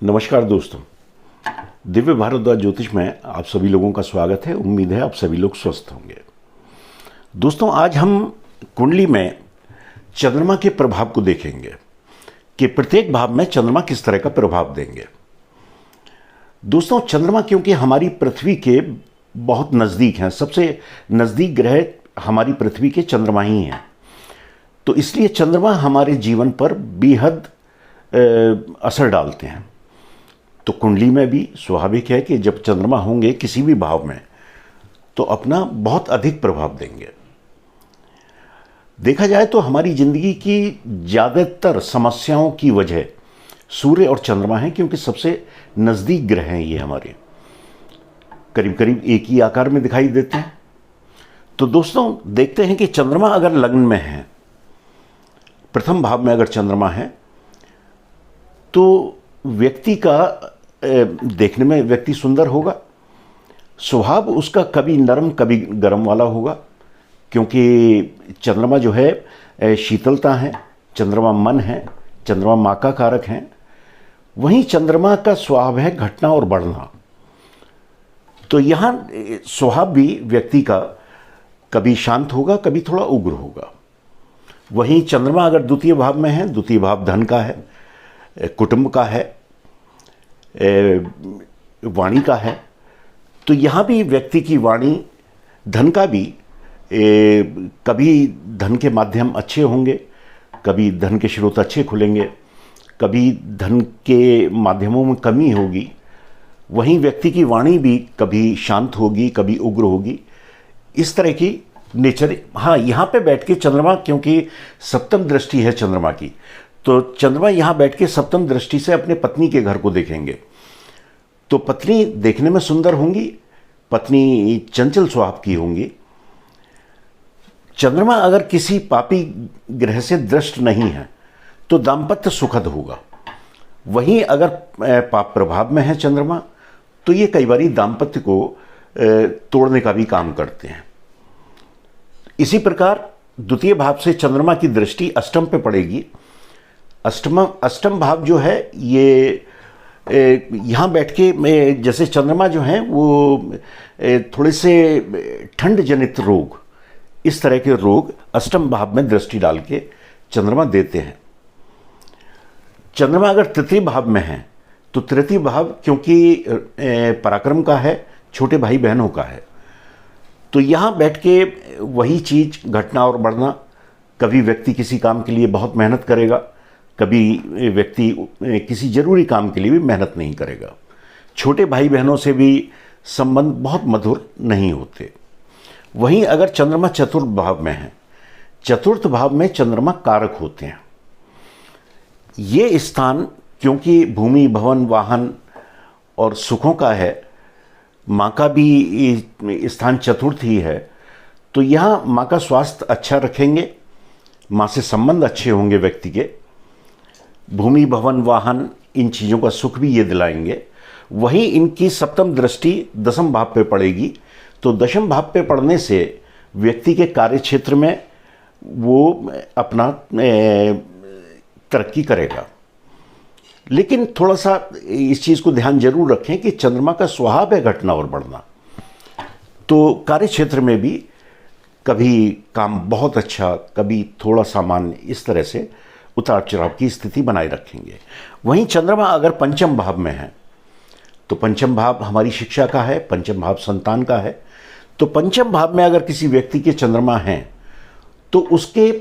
नमस्कार दोस्तों, दिव्य भारद्वाज ज्योतिष में आप सभी लोगों का स्वागत है। उम्मीद है आप सभी लोग स्वस्थ होंगे। दोस्तों, आज हम कुंडली में चंद्रमा के प्रभाव को देखेंगे कि प्रत्येक भाव में चंद्रमा किस तरह का प्रभाव देंगे। दोस्तों, चंद्रमा क्योंकि हमारी पृथ्वी के बहुत नज़दीक हैं, सबसे नज़दीक ग्रह हमारी पृथ्वी के चंद्रमा ही हैं, तो इसलिए चंद्रमा हमारे जीवन पर बेहद असर डालते हैं। तो कुंडली में भी स्वाभाविक है कि जब चंद्रमा होंगे किसी भी भाव में तो अपना बहुत अधिक प्रभाव देंगे। देखा जाए तो हमारी जिंदगी की ज़्यादातर समस्याओं की वजह सूर्य और चंद्रमा है, क्योंकि सबसे नज़दीक ग्रह हैं ये हमारे, करीब करीब एक ही आकार में दिखाई देते हैं। तो दोस्तों, देखते हैं कि चंद्रमा अगर लग्न में है, प्रथम भाव में अगर चंद्रमा है, तो व्यक्ति का देखने में व्यक्ति सुंदर होगा। स्वभाव उसका कभी नरम कभी गर्म वाला होगा, क्योंकि चंद्रमा जो है शीतलता है, चंद्रमा मन है, चंद्रमा माँ का कारक है। वहीं चंद्रमा का स्वभाव है घटना और बढ़ना। तो यहाँ स्वभाव भी व्यक्ति का कभी शांत होगा, कभी थोड़ा उग्र होगा। वहीं चंद्रमा अगर द्वितीय भाव में है, द्वितीय भाव धन का है, कुटुंब का है, वाणी का है, तो यहाँ भी व्यक्ति की वाणी धन का भी कभी धन के माध्यम अच्छे होंगे, कभी धन के स्रोत अच्छे खुलेंगे, कभी धन के माध्यमों में कमी होगी। वहीं व्यक्ति की वाणी भी कभी शांत होगी, कभी उग्र होगी। इस तरह की नेचर। हाँ, यहाँ पे बैठ के चंद्रमा, क्योंकि सप्तम दृष्टि है चंद्रमा की, तो चंद्रमा यहाँ बैठ के सप्तम दृष्टि से अपने पत्नी के घर को देखेंगे। तो पत्नी देखने में सुंदर होंगी, पत्नी चंचल स्वभाव की होंगी। चंद्रमा अगर किसी पापी ग्रह से दृष्ट नहीं है तो दाम्पत्य सुखद होगा। वहीं अगर पाप प्रभाव में है चंद्रमा, तो ये कई बार दाम्पत्य को तोड़ने का भी काम करते हैं। इसी प्रकार द्वितीय भाव से चंद्रमा की दृष्टि अष्टम पे पड़ेगी। अष्टम भाव जो है ये यहाँ बैठ के जैसे चंद्रमा जो है वो थोड़े से ठंड जनित रोग, इस तरह के रोग अष्टम भाव में दृष्टि डाल के चंद्रमा देते हैं। चंद्रमा अगर तृतीय भाव में है तो तृतीय भाव क्योंकि पराक्रम का है, छोटे भाई बहनों का है, तो यहाँ बैठ के वही चीज़ घटना और बढ़ना। कभी व्यक्ति किसी काम के लिए बहुत मेहनत करेगा, कभी व्यक्ति किसी जरूरी काम के लिए भी मेहनत नहीं करेगा। छोटे भाई बहनों से भी संबंध बहुत मधुर नहीं होते। वहीं अगर चंद्रमा चतुर्थ भाव में है, चतुर्थ भाव में चंद्रमा कारक होते हैं। ये स्थान क्योंकि भूमि, भवन, वाहन और सुखों का है, माँ का भी स्थान चतुर्थ ही है, तो यहाँ माँ का स्वास्थ्य अच्छा रखेंगे, माँ से संबंध अच्छे होंगे व्यक्ति के। भूमि, भवन, वाहन, इन चीज़ों का सुख भी ये दिलाएंगे। वहीं इनकी सप्तम दृष्टि दशम भाव पे पड़ेगी, तो दशम भाव पे पड़ने से व्यक्ति के कार्य क्षेत्र में वो अपना तरक्की करेगा। लेकिन थोड़ा सा इस चीज़ को ध्यान जरूर रखें कि चंद्रमा का स्वभाव है घटना और बढ़ना, तो कार्य क्षेत्र में भी कभी काम बहुत अच्छा, कभी थोड़ा सामान्य, इस तरह से उतार चढ़ाव की स्थिति बनाए रखेंगे। वहीं चंद्रमा अगर पंचम भाव में है, तो पंचम भाव हमारी शिक्षा का है, पंचम भाव संतान का है। तो पंचम भाव में अगर किसी व्यक्ति के चंद्रमा हैं तो उसके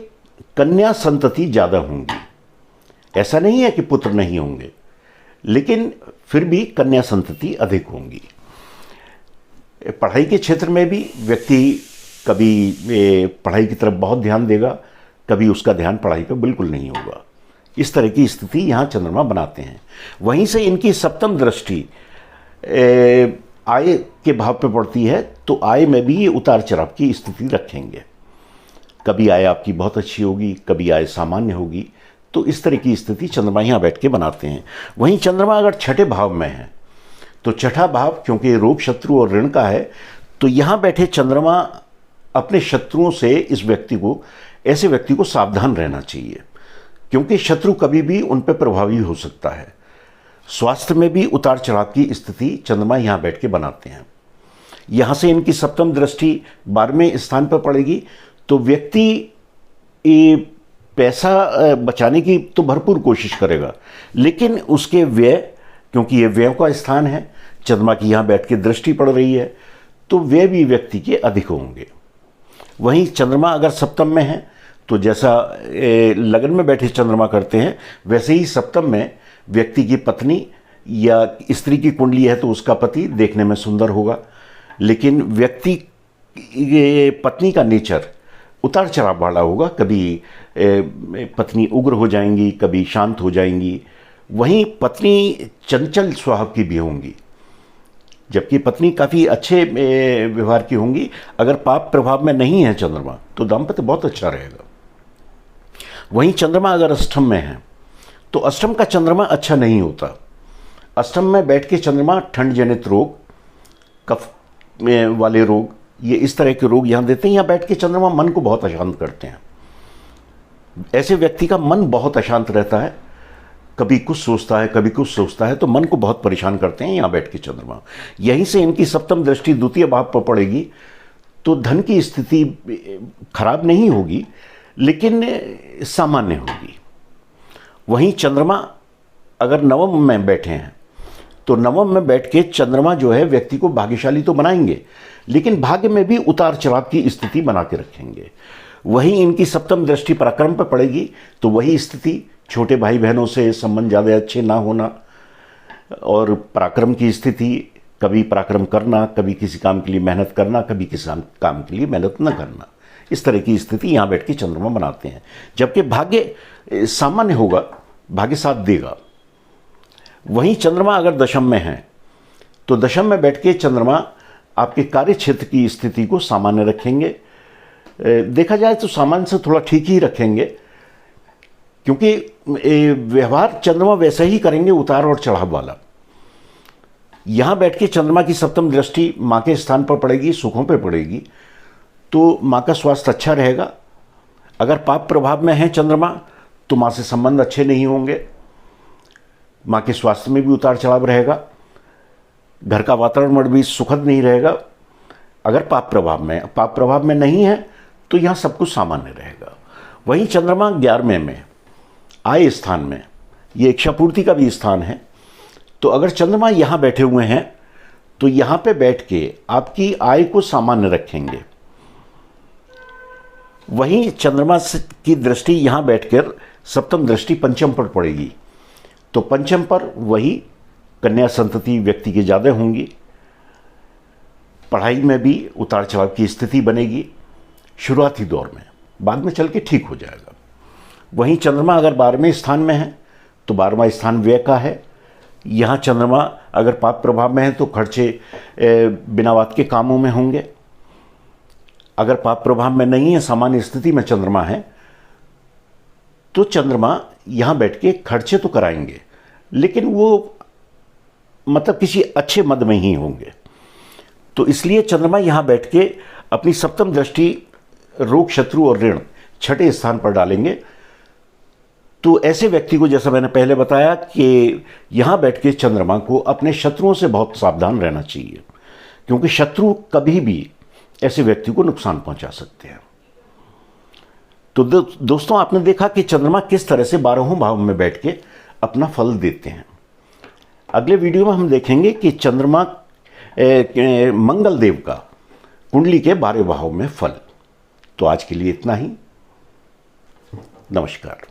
कन्या संतति ज़्यादा होंगी। ऐसा नहीं है कि पुत्र नहीं होंगे, लेकिन फिर भी कन्या संतति अधिक होंगी। पढ़ाई के क्षेत्र में भी व्यक्ति कभी पढ़ाई की तरफ बहुत ध्यान देगा, कभी उसका ध्यान पढ़ाई पर बिल्कुल नहीं होगा। इस तरह की स्थिति यहाँ चंद्रमा बनाते हैं। वहीं से इनकी सप्तम दृष्टि आय के भाव पे पड़ती है, तो आय में भी ये उतार चढ़ाव की स्थिति रखेंगे। कभी आय आपकी बहुत अच्छी होगी, कभी आय सामान्य होगी। तो इस तरह की स्थिति चंद्रमा यहाँ बैठ के बनाते हैं। वहीं चंद्रमा अगर छठे भाव में है, तो छठा भाव क्योंकि रोग, शत्रु और ऋण का है, तो यहाँ बैठे चंद्रमा अपने शत्रुओं से ऐसे व्यक्ति को सावधान रहना चाहिए, क्योंकि शत्रु कभी भी उन पर प्रभावी हो सकता है। स्वास्थ्य में भी उतार चढ़ाव की स्थिति चंद्रमा यहाँ बैठ के बनाते हैं। यहाँ से इनकी सप्तम दृष्टि 12वें स्थान पर पड़ेगी तो व्यक्ति पैसा बचाने की तो भरपूर कोशिश करेगा, लेकिन उसके व्यय, क्योंकि ये व्यय का स्थान है, चंद्रमा की यहाँ बैठ के दृष्टि पड़ रही है, तो व्यय भी व्यक्ति के अधिक होंगे। वहीं चंद्रमा अगर सप्तम में है तो जैसा लगन में बैठे चंद्रमा करते हैं, वैसे ही सप्तम में व्यक्ति की पत्नी या स्त्री की कुंडली है तो उसका पति देखने में सुंदर होगा, लेकिन व्यक्ति पत्नी का नेचर उतार चढ़ाव वाला होगा। कभी पत्नी उग्र हो जाएंगी, कभी शांत हो जाएंगी। वहीं पत्नी चंचल स्वभाव की भी होंगी, जबकि पत्नी काफ़ी अच्छे व्यवहार की होंगी। अगर पाप प्रभाव में नहीं है चंद्रमा तो दाम्पत्य बहुत अच्छा रहेगा। वहीं चंद्रमा अगर अष्टम में है तो अष्टम का चंद्रमा अच्छा नहीं होता। अष्टम में बैठ के चंद्रमा ठंड जनित रोग, कफ वाले रोग, ये इस तरह के रोग यहाँ देते हैं। यहाँ बैठ के चंद्रमा मन को बहुत अशांत करते हैं। ऐसे व्यक्ति का मन बहुत अशांत रहता है, कभी कुछ सोचता है कभी कुछ सोचता है, तो मन को बहुत परेशान करते हैं यहाँ बैठ के चंद्रमा। यहीं से इनकी सप्तम दृष्टि द्वितीय भाव पर पड़ेगी तो धन की स्थिति खराब नहीं होगी, लेकिन सामान्य होगी। वहीं चंद्रमा अगर नवम में बैठे हैं तो नवम में बैठ के चंद्रमा जो है व्यक्ति को भाग्यशाली तो बनाएंगे, लेकिन भाग्य में भी उतार चढ़ाव की स्थिति बना के रखेंगे। वहीं इनकी सप्तम दृष्टि पराक्रम पर पड़ेगी तो वही स्थिति, छोटे भाई बहनों से संबंध ज़्यादा अच्छे ना होना और पराक्रम की स्थिति, कभी पराक्रम करना, कभी किसी काम के लिए मेहनत करना, कभी किसी काम के लिए मेहनत न करना, इस तरह की स्थिति यहाँ बैठ के चंद्रमा बनाते हैं। जबकि भाग्य सामान्य होगा, भाग्य साथ देगा। वहीं चंद्रमा अगर दशम में है तो दशम में बैठ के चंद्रमा आपके कार्य क्षेत्र की स्थिति को सामान्य रखेंगे। देखा जाए तो सामान्य से थोड़ा ठीक ही रखेंगे, क्योंकि व्यवहार चंद्रमा वैसा ही करेंगे, उतार और चढ़ाव वाला। यहाँ बैठ के चंद्रमा की सप्तम दृष्टि माँ के स्थान पर पड़ेगी, सुखों पर पड़ेगी, तो माँ का स्वास्थ्य अच्छा रहेगा। अगर पाप प्रभाव में है चंद्रमा तो माँ से संबंध अच्छे नहीं होंगे, माँ के स्वास्थ्य में भी उतार चढ़ाव रहेगा, घर का वातावरण भी सुखद नहीं रहेगा। अगर पाप प्रभाव में नहीं है तो यहाँ सब कुछ सामान्य रहेगा। वहीं चंद्रमा 11वें में आय स्थान में, ये इच्छा पूर्ति का भी स्थान है, तो अगर चंद्रमा यहाँ बैठे हुए हैं तो यहाँ पे बैठ के आपकी आय को सामान्य रखेंगे। वहीं चंद्रमा की दृष्टि यहाँ बैठकर सप्तम दृष्टि पंचम पर पड़ेगी तो पंचम पर वही कन्या संतति व्यक्ति की ज़्यादा होंगी। पढ़ाई में भी उतार चढ़ाव की स्थिति बनेगी शुरुआती दौर में, बाद में चल के ठीक हो जाएगा। वहीं चंद्रमा अगर 12वें स्थान में है तो 12वां स्थान व्यय का है। यहाँ चंद्रमा अगर पाप प्रभाव में है तो खर्चे बिना बात के कामों में होंगे। अगर पाप प्रभाव में नहीं है, सामान्य स्थिति में चंद्रमा है, तो चंद्रमा यहाँ बैठ के खर्चे तो कराएंगे, लेकिन वो मतलब किसी अच्छे मद में ही होंगे। तो इसलिए चंद्रमा यहाँ बैठ के अपनी सप्तम दृष्टि रोग, शत्रु और ऋण 6ठे स्थान पर डालेंगे। तो ऐसे व्यक्ति को, जैसा मैंने पहले बताया, कि यहाँ बैठ के चंद्रमा को अपने शत्रुओं से बहुत सावधान रहना चाहिए, क्योंकि शत्रु कभी भी ऐसे व्यक्ति को नुकसान पहुंचा सकते हैं। तो दोस्तों, आपने देखा कि चंद्रमा किस तरह से 12वें भाव में बैठ के अपना फल देते हैं। अगले वीडियो में हम देखेंगे कि चंद्रमा मंगल देव का कुंडली के 12वें भाव में फल। तो आज के लिए इतना ही। नमस्कार।